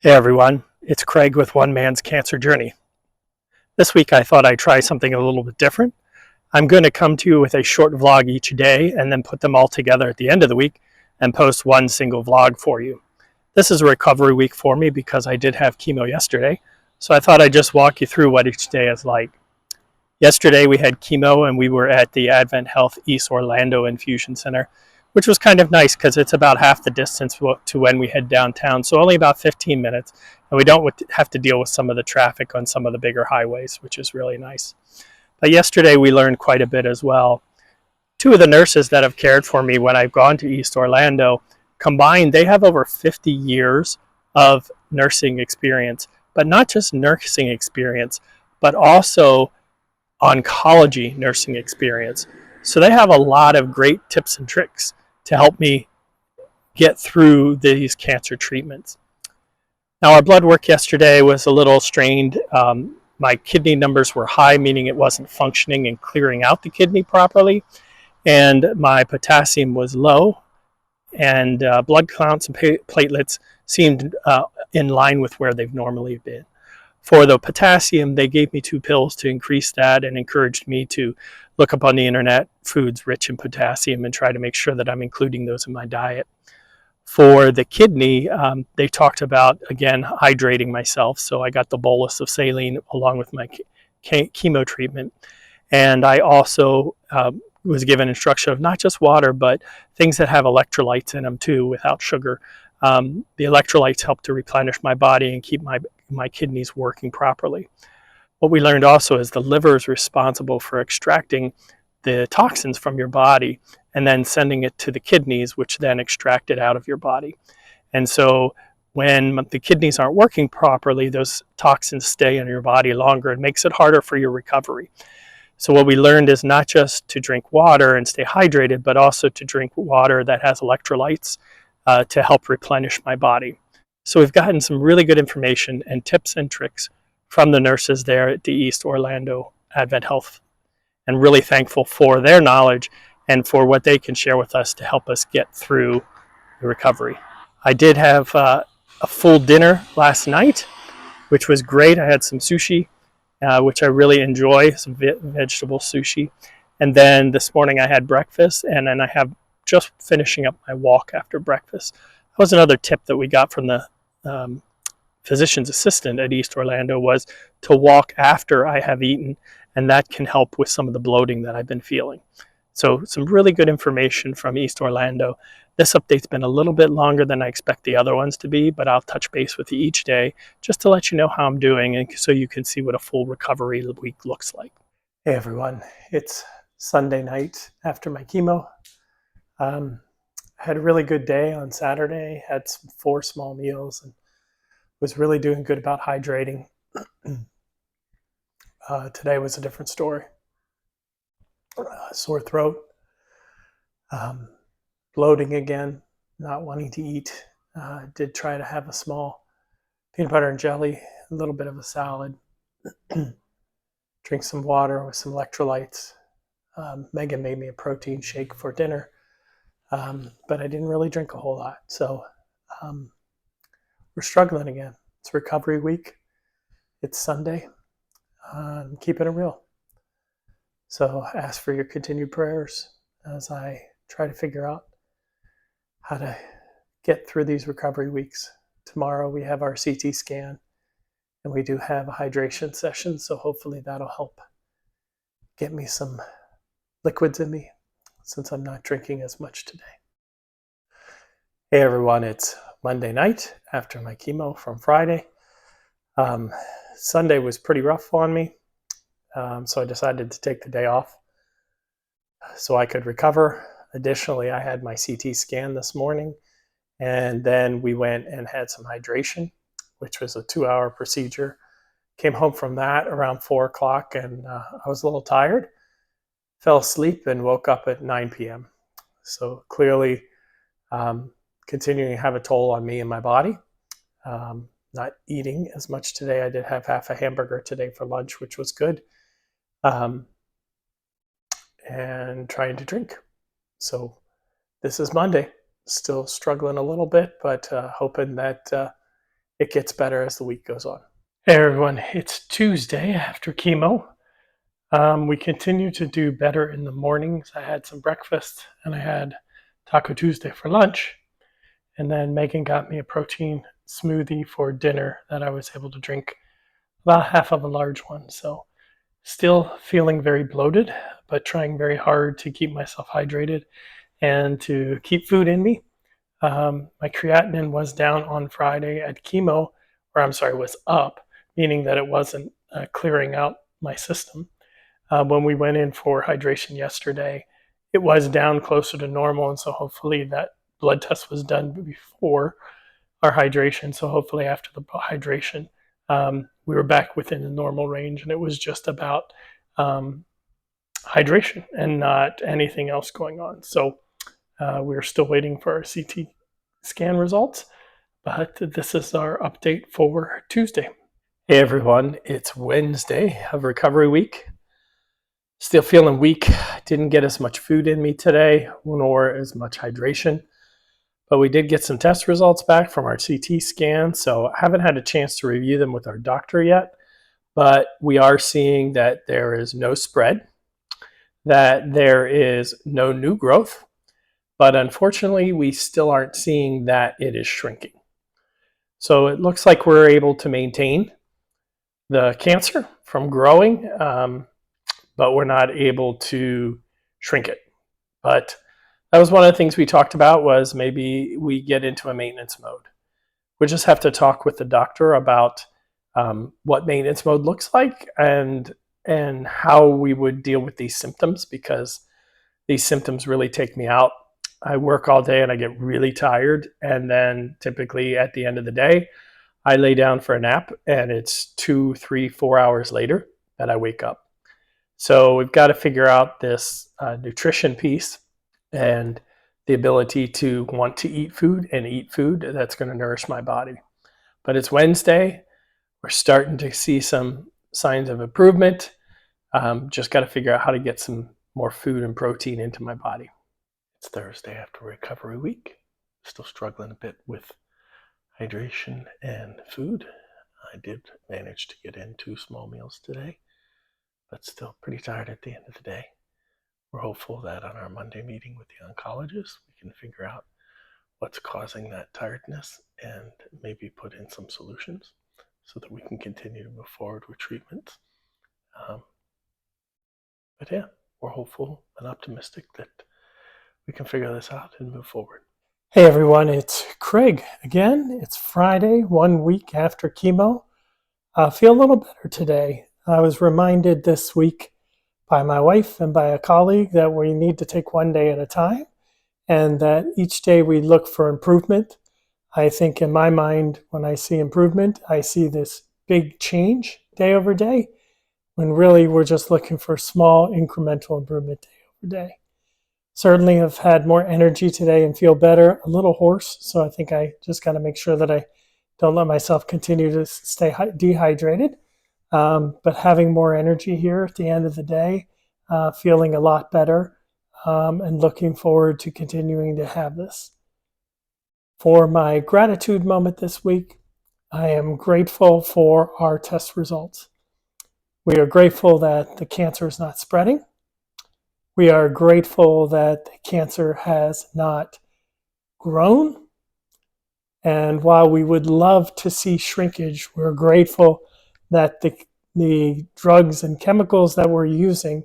Hey everyone, it's Craig with One Man's Cancer Journey. This week I thought I'd try something a little bit different. I'm going to come to you with a short vlog each day and then put them all together at the end of the week and post one single vlog for you. This is a recovery week for me because I did have chemo yesterday, so I thought I'd just walk you through what each day is like. Yesterday we had chemo and we were at the Advent Health East Orlando Infusion Center, which was kind of nice because it's about half the distance to when we head downtown, so only about 15 minutes, and we don't have to deal with some of the traffic on some of the bigger highways, which is really nice. But yesterday we learned quite a bit as well. Two of the nurses that have cared for me when I've gone to East Orlando, combined, they have over 50 years of nursing experience, but not just nursing experience, but also oncology nursing experience. So they have a lot of great tips and tricks to help me get through these cancer treatments. Now, our blood work yesterday was a little strained. My kidney numbers were high, meaning it wasn't functioning and clearing out the kidney properly. And my potassium was low, and blood counts and platelets seemed in line with where they've normally been. For the potassium, they gave me 2 pills to increase that and encouraged me to look up on the internet foods rich in potassium and try to make sure that I'm including those in my diet. For the kidney, they talked about, again, hydrating myself. So I got the bolus of saline along with my chemo treatment. And I also was given instruction of not just water, but things that have electrolytes in them too, without sugar. The electrolytes help to replenish my body and keep my kidneys working properly. What we learned also is the liver is responsible for extracting the toxins from your body and then sending it to the kidneys, which then extract it out of your body. And so when the kidneys aren't working properly, those toxins stay in your body longer. It makes it harder for your recovery. So what we learned is not just to drink water and stay hydrated, but also to drink water that has electrolytes to help replenish my body. So we've gotten some really good information and tips and tricks from the nurses there at the East Orlando Advent Health, and really thankful for their knowledge and for what they can share with us to help us get through the recovery. I did have a full dinner last night, which was great. I had some sushi, which I really enjoy, some vegetable sushi. And then this morning I had breakfast, and then I have just finishing up my walk after breakfast. That was another tip that we got from the physician's assistant at East Orlando, was to walk after I have eaten, and that can help with some of the bloating that I've been feeling. So some really good information from East Orlando. This update's been a little bit longer than I expect the other ones to be, but I'll touch base with you each day just to let you know how I'm doing and so you can see what a full recovery week looks like. Hey everyone, it's Sunday night after my chemo. I had a really good day on Saturday, had 4 small meals, and was really doing good about hydrating. Today was a different story. Sore throat, bloating again, not wanting to eat. Did try to have a small peanut butter and jelly, a little bit of a salad, drink some water with some electrolytes. Megan made me a protein shake for dinner, but I didn't really drink a whole lot. So we're struggling again. It's recovery week. It's Sunday. I'm keeping it real. So ask for your continued prayers as I try to figure out how to get through these recovery weeks. Tomorrow we have our CT scan, and we do have a hydration session, so hopefully that'll help get me some liquids in me since I'm not drinking as much today. Hey everyone, it's Monday night after my chemo from Friday. Sunday was pretty rough on me, so I decided to take the day off so I could recover. Additionally, I had my CT scan this morning, and then we went and had some hydration, which was a 2-hour procedure. Came home from that around 4 o'clock, and I was a little tired, fell asleep, and woke up at 9 p.m. So clearly continuing to have a toll on me and my body. Not eating as much today. I did have half a hamburger today for lunch, which was good. And trying to drink. So this is Monday. Still struggling a little bit, but hoping that it gets better as the week goes on. Hey everyone, it's Tuesday after chemo. We continue to do better in the mornings. I had some breakfast and I had Taco Tuesday for lunch. And then Megan got me a protein smoothie for dinner that I was able to drink about half of a large one. So still feeling very bloated, but trying very hard to keep myself hydrated and to keep food in me. My creatinine was down on Friday at chemo, was up, meaning that it wasn't clearing out my system. When we went in for hydration yesterday, it was down closer to normal, and so hopefully that blood test was done before our hydration. So hopefully after the hydration, we were back within the normal range, and it was just about hydration and not anything else going on. So we're still waiting for our CT scan results, but this is our update for Tuesday. Hey everyone, it's Wednesday of recovery week. Still feeling weak. Didn't get as much food in me today, nor as much hydration. But we did get some test results back from our CT scan, so I haven't had a chance to review them with our doctor yet. But we are seeing that there is no spread, that there is no new growth, but unfortunately, we still aren't seeing that it is shrinking. So it looks like we're able to maintain the cancer from growing, but we're not able to shrink it. But that was one of the things we talked about, was maybe we get into a maintenance mode. We just have to talk with the doctor about what maintenance mode looks like and how we would deal with these symptoms, because these symptoms really take me out. I work all day and I get really tired, and then typically at the end of the day, I lay down for a nap, and it's 2, 3, 4 hours later that I wake up. So we've got to figure out this nutrition piece and the ability to want to eat food and eat food that's going to nourish my body. But it's Wednesday. We're starting to see some signs of improvement. Just got to figure out how to get some more food and protein into my body. It's Thursday after recovery week. Still struggling a bit with hydration and food. I did manage to get in 2 small meals today, but still pretty tired at the end of the day. We're hopeful that on our Monday meeting with the oncologist, we can figure out what's causing that tiredness and maybe put in some solutions so that we can continue to move forward with treatments. But yeah, we're hopeful and optimistic that we can figure this out and move forward. Hey everyone, it's Craig again. It's Friday, 1 week after chemo. I feel a little better today. I was reminded this week by my wife and by a colleague that we need to take one day at a time, and that each day we look for improvement. I think in my mind, when I see improvement, I see this big change day over day, when really we're just looking for small incremental improvement day over day. Certainly have had more energy today and feel better, a little hoarse, so I think I just got to make sure that I don't let myself continue to stay dehydrated. But having more energy here at the end of the day, feeling a lot better, and looking forward to continuing to have this. For my gratitude moment this week, I am grateful for our test results. We are grateful that the cancer is not spreading. We are grateful that the cancer has not grown. And while we would love to see shrinkage, we're grateful that the drugs and chemicals that we're using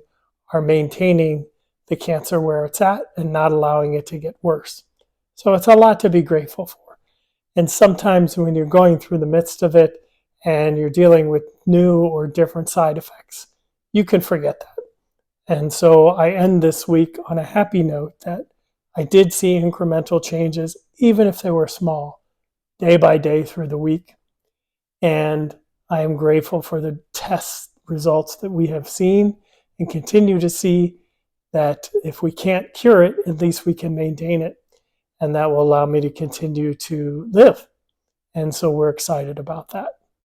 are maintaining the cancer where it's at and not allowing it to get worse. So it's a lot to be grateful for. And sometimes when you're going through the midst of it and you're dealing with new or different side effects, you can forget that. And so I end this week on a happy note that I did see incremental changes, even if they were small, day by day through the week. And I am grateful for the test results that we have seen and continue to see, that if we can't cure it, at least we can maintain it. And that will allow me to continue to live. And so we're excited about that.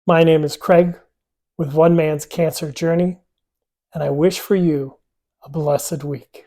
My name is Craig with One Man's Cancer Journey, and I wish for you a blessed week.